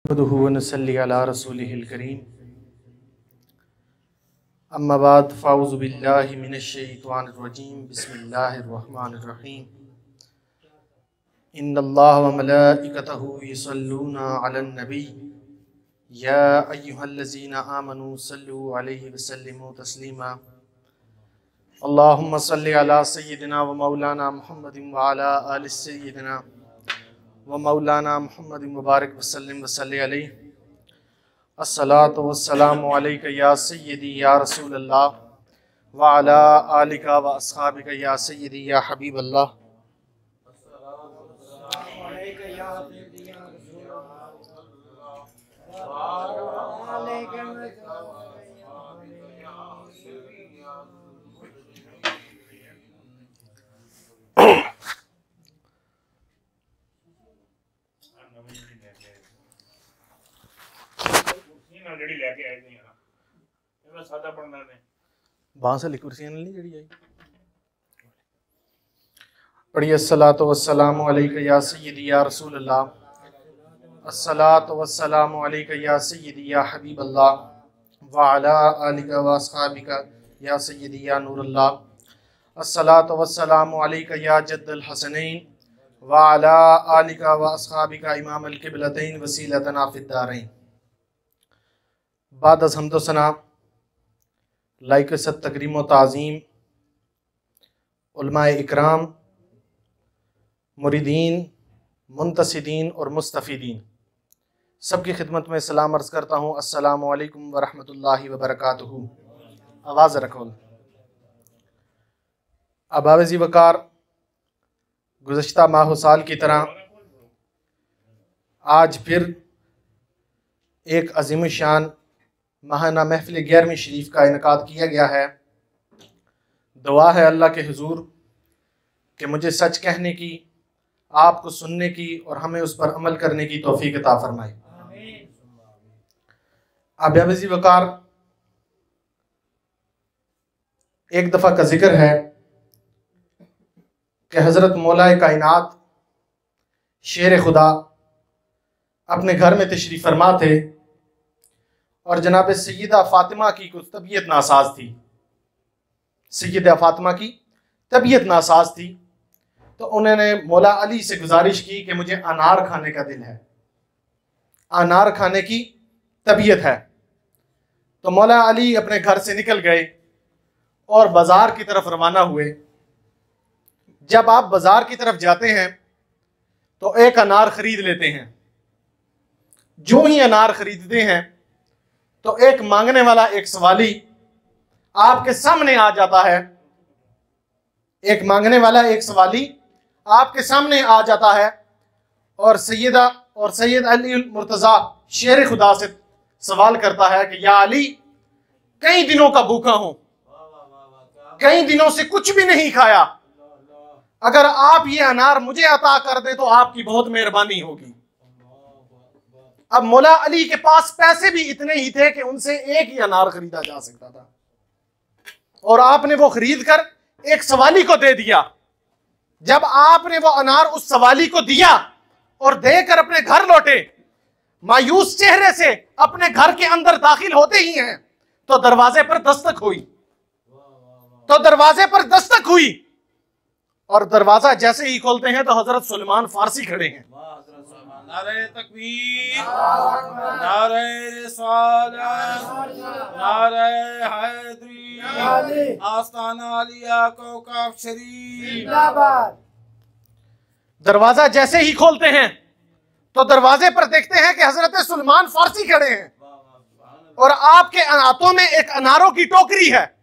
नहमदुहु व नसल्ली अला रसूलिहिल करीम। अम्मा बाद फ़ाऊज़ु बिल्लाहि मिनश्शैतानिर रजीम। बिस्मिल्लाहिर रहमानिर रहीम। इन्नल्लाह व मलाइकतहु युसल्लूना अलन नबी या अय्युहल्लज़ीना आमनू सल्लू अलैहि व सल्लिमू तस्लीमा। अल्लाहुम्मा सल्लि अला सय्यिदिना व मौलाना मुहम्मदिन व अला आलि सय्यिदिना व मौलाना मुहम्मदिन मुबारक वसल्लम वसल्लि अलैहि। अस्सलातु वस्सलामु अलैका या सय्यदी या रसूल अल्लाह व अला आलिका व अस्हाबिका या सय्यदी या हबीब अल्लाह। पढ़िए अस्सलातु वस्सलामु अलैका या सय्यदी या रसूल अल्लाह। अस्सलातु वस्सलामु अलैका या सय्यदी या हबीब अल्लाह व अला आलिका व अस्हाबिका या सय्यदी या नूर अल्लाह। अस्सलातु वस्सलामु अलैका या जद्दल हसनैन व अला आलिका व अस्हाबिका इमाम अल क़िबलतैन वसीलतना फिद्दारैन। बाद अज़ हम्द व सना लाइक सत तकरीम व ताज़ीम उलमाए इकराम, मुरीदीन, मुंतसिदीन और मुस्तफ़ीदीन सबकी खिदमत में सलाम अर्ज़ करता हूँ। अस्सलामु अलैकुम व रहमतुल्लाहि व बरकातुहू। आवाज़ रखो। अबावज़ी वकार गुज़श्ता माह साल की तरह आज फिर एक अज़ीम शान माहाना महफ़िल 11वीं शरीफ का इनकाद किया गया है। दुआ है अल्लाह के हुज़ूर कि मुझे सच कहने की, आपको सुनने की और हमें उस पर अमल करने की तौफीक अता फरमाए। अबावज़ी वकार एक दफ़ा का जिक्र है कि हज़रत मौलाए कायनात शेर खुदा अपने घर में तशरीफ़ फरमा थे और जनाब सैयदा फ़ातिमा की कुछ तबीयत नासाज थी। सैयदा फ़ातिमा की तबीयत नासाज थी तो उन्होंने मौला अली से गुजारिश की कि मुझे अनार खाने का दिल है, अनार खाने की तबीयत है। तो मौला अली अपने घर से निकल गए और बाज़ार की तरफ रवाना हुए। जब आप बाज़ार की तरफ जाते हैं तो एक अनार ख़रीद लेते हैं। जो ही अनार ख़रीदते हैं तो एक मांगने वाला, एक सवाली आपके सामने आ जाता है। एक मांगने वाला, एक सवाली आपके सामने आ जाता है और सैयद अली मुर्तज़ा शेर खुदा से सवाल करता है कि या अली, कई दिनों का भूखा हूं, कई दिनों से कुछ भी नहीं खाया, अगर आप ये अनार मुझे अता कर दे तो आपकी बहुत मेहरबानी होगी। अब मौला अली के पास पैसे भी इतने ही थे कि उनसे एक ही अनार खरीदा जा सकता था और आपने वो खरीद कर एक सवाली को दे दिया। जब आपने वो अनार उस सवाली को दिया और देकर अपने घर लौटे, मायूस चेहरे से अपने घर के अंदर दाखिल होते ही हैं तो दरवाजे पर दस्तक हुई और दरवाजा जैसे ही खोलते हैं तो हजरत सुलेमान फारसी खड़े हैं। नारे तकबीर, नारे रिसालत, नारे हैदरी, आस्ताना आलिया कौकब शरीफ। दरवाजा जैसे ही खोलते हैं तो दरवाजे पर देखते हैं कि हजरत सुलेमान फारसी खड़े हैं और आपके हाथों में एक अनारों की टोकरी है।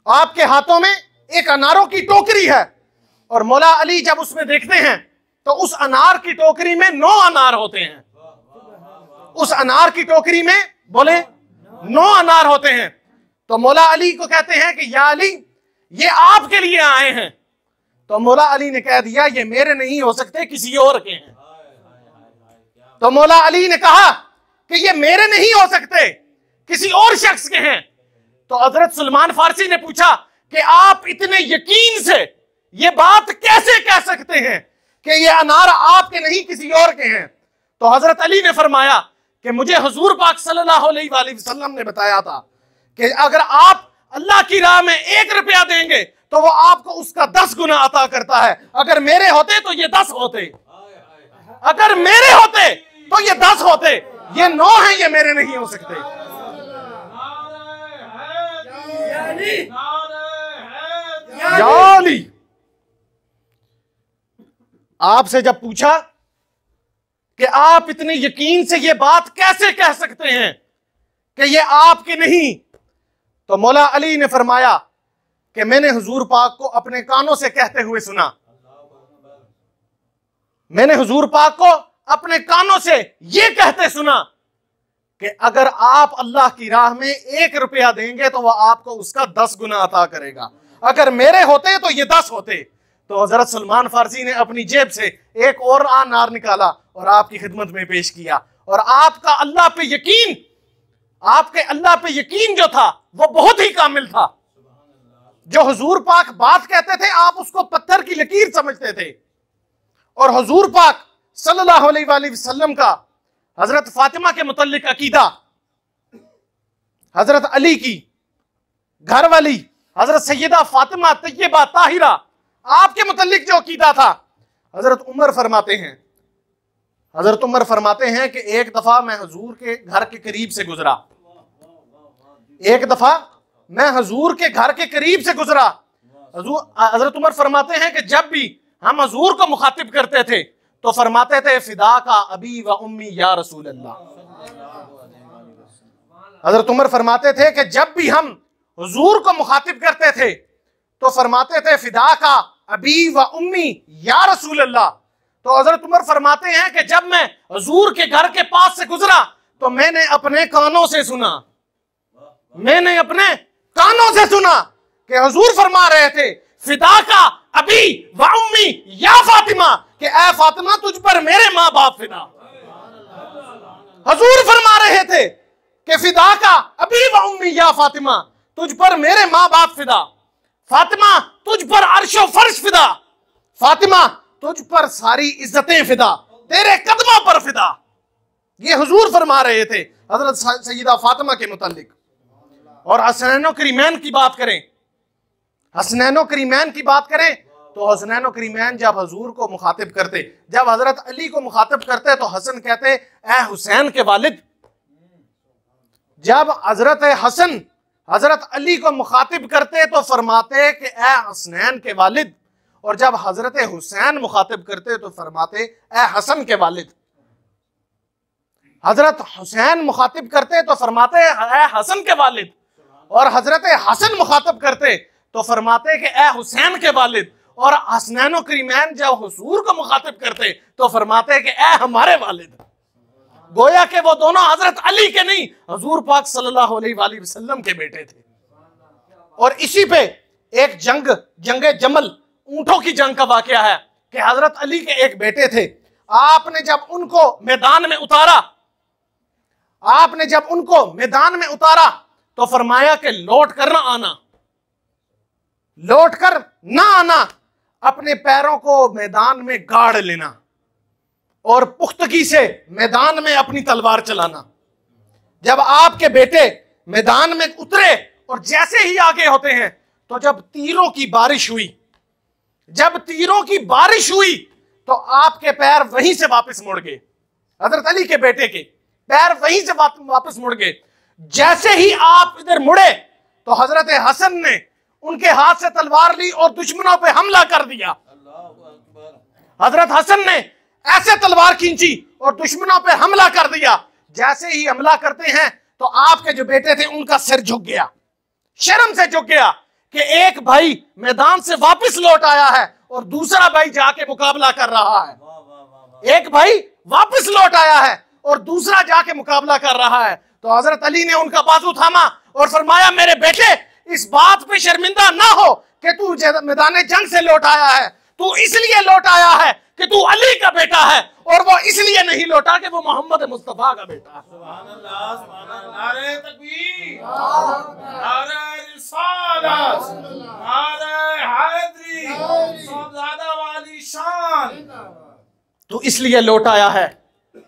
आपके हाथों में एक अनारों की टोकरी है और मौला अली जब उसमें देखते हैं तो उस अनार की टोकरी में 9 अनार होते हैं। उस अनार की टोकरी में बोले 9 अनार होते हैं। तो मौला अली को कहते हैं कि या अली, ये आपके लिए आए हैं। तो मौला अली ने कह दिया ये मेरे नहीं हो सकते, किसी और के हैं। तो मौला अली ने कहा कि ये मेरे नहीं हो सकते, किसी और शख्स के हैं। तो हजरत सुलेमान फारसी ने पूछा कि आप इतने यकीन से ये बात कैसे कह सकते हैं कि ये अनार आपके नहीं किसी और के हैं? तो हजरत अली ने फरमाया कि मुझे हुजूर पाक सल्लल्लाहु अलैहि वसल्लम ने बताया था कि अगर आप अल्लाह की राह में 1 रुपया देंगे तो वो आपको उसका 10 गुना अता करता है। अगर मेरे होते तो ये 10 होते, अगर मेरे होते तो ये 10 होते, ये 9 हैं, ये मेरे नहीं हो सकते। याली आपसे जब पूछा कि आप इतने यकीन से ये बात कैसे कह सकते हैं कि ये आपकी नहीं, तो मौला अली ने फरमाया कि मैंने हुजूर पाक को अपने कानों से कहते हुए सुना, मैंने हुजूर पाक को अपने कानों से ये कहते सुना कि अगर आप अल्लाह की राह में 1 रुपया देंगे तो वह आपको उसका 10 गुना अता करेगा। अगर मेरे होते तो ये 10 होते। तो हजरत सलमान फारसी ने अपनी जेब से एक और अनार निकाला और आपकी खिदमत में पेश किया। और आपका अल्लाह पे यकीन, आपके अल्लाह पे यकीन जो था वो बहुत ही कामिल था। जो हुजूर पाक बात कहते थे आप उसको पत्थर की लकीर समझते थे। और हुजूर पाक सल्लल्लाहु अलैहि वसल्लम का हजरत फातिमा के मुतल्लिक अकीदा, हजरत अली की घर वाली हजरत सैयदा फातिमा तैयबा ताहिरा, आपके मुतल्लिक जो अकीदा था, हजरत उमर फरमाते हैं, हजरत उमर फरमाते हैं कि एक दफा मैं हुजूर के घर के करीब से गुजरा, एक दफा मैं हुजूर के घर के करीब से गुजरा। हजरत उमर फरमाते हैं कि जब भी हम हुजूर को मुखातिब करते थे तो फरमाते थे फिदा का अबी व उम्मी या रसूल अल्लाह। हजरत उमर फरमाते थे कि जब भी हम हुजूर को मुखातिब करते थे तो फरमाते थे फिदा का अबी व उम्मी या रसूल अल्लाह। तो हजरत उमर फरमाते हैं कि जब मैं हुजूर के घर के पास से गुजरा तो मैंने अपने कानों से सुना, मैंने अपने कानों से सुना कि हुजूर फरमा रहे थे फिदा का अबी व उम्मी या फातिमा, कि ऐ फातिमा तुझ पर मेरे माँ बाप फिदा। हुजूर फरमा रहे थे कि फिदा का अबी व उम्मी या फातिमा, तुझ पर मेरे माँ बाप फिदा। फातिमा तुझ पर अर्शो फर्श फिदा, फातिमा तुझ पर सारी इज्जतें फिदा, तेरे कदमों पर फिदा। ये हुजूर फरमा रहे थे हजरत सैयदा फातिमा के मुतालिक। और हसनैन व करीमैन की बात करें, हसनैन व करीमैन की बात करें तो हसनैन व करीमैन जब हजूर को मुखातिब करते, जब हजरत अली को मुखातिब करते तो हसन कहते ऐ हुसैन के वालिद। जब हजरत हसन हजरत अली को मुखातिब करते तो फरमाते कि ऐ हसनैन के वालिद, और जब हजरत हुसैन मुखातिब करते तो फरमाते ऐ हसन के वालिद। हजरत हुसैन मुखातिब करते तो फरमाते ऐ हसन के वालिद, और हजरत हसन मुखातिब करते तो फरमाते कि ऐ हुसैन के वालिद। और हसनैन व करीमैन जब हुजूर को मुखातिब करते तो फरमाते कि ऐ हमारे वालिद। गोया के वो दोनों हजरत अली के नहीं, हुजूर पाक सल्लल्लाहु अलैहि वसल्लम के बेटे थे। और इसी पे एक जंगे जमल, ऊंटों की जंग का वाकया है कि हजरत अली के एक बेटे थे। आपने जब उनको मैदान में उतारा, आपने जब उनको मैदान में उतारा तो फरमाया कि लौट कर ना आना, लौट कर ना आना, अपने पैरों को मैदान में गाड़ लेना और पुख्तगी से मैदान में अपनी तलवार चलाना। जब आपके बेटे मैदान में उतरे और जैसे ही आगे होते हैं तो जब तीरों की बारिश हुई, जब तीरों की बारिश हुई तो आपके पैर वहीं से वापस मुड़ गए। हजरत अली के बेटे के पैर वहीं से वापस मुड़ गए। जैसे ही आप इधर मुड़े तो हजरत हसन ने उनके हाथ से तलवार ली और दुश्मनों पे हमला कर दिया। हजरत हसन ने ऐसे तलवार खींची और दुश्मनों पे हमला कर दिया। जैसे ही हमला करते हैं तो आपके जो बेटे थे उनका सिर झुक गया, शर्म से झुक गया कि एक भाई मैदान से वापस लौट आया है और दूसरा भाई जाके मुकाबला कर रहा है। एक भाई वापस लौट आया है और दूसरा जाके मुकाबला कर रहा है। तो हजरत अली ने उनका बाजू थामा और फरमाया मेरे बेटे इस बात पे शर्मिंदा ना हो कि तू मैदान जंग से लौट आया है, तू इसलिए लौट आया है कि तू अली का बेटा है, और वो इसलिए नहीं लौटा कि वो मोहम्मद मुस्तफा का बेटा है। सुभान अल्लाह, सुभान अल्लाह, नारे तकबीर, नारे रिसालत, नारे हैदरी, साहबजादा वाली शान। तो इसलिए लौट आया है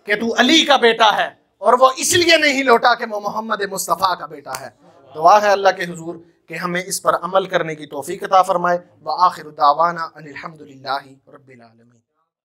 कि तू अली का बेटा है, और वो इसलिए नहीं लौटा कि वो मोहम्मद मुस्तफ़ा का बेटा है। दुआ है अल्लाह के हुजूर कि हमें इस पर अमल करने की तौफीक अता फरमाए। व आखिर दावाना अनिल हम्दुलिल्लाहि रब्बिल आलमीन।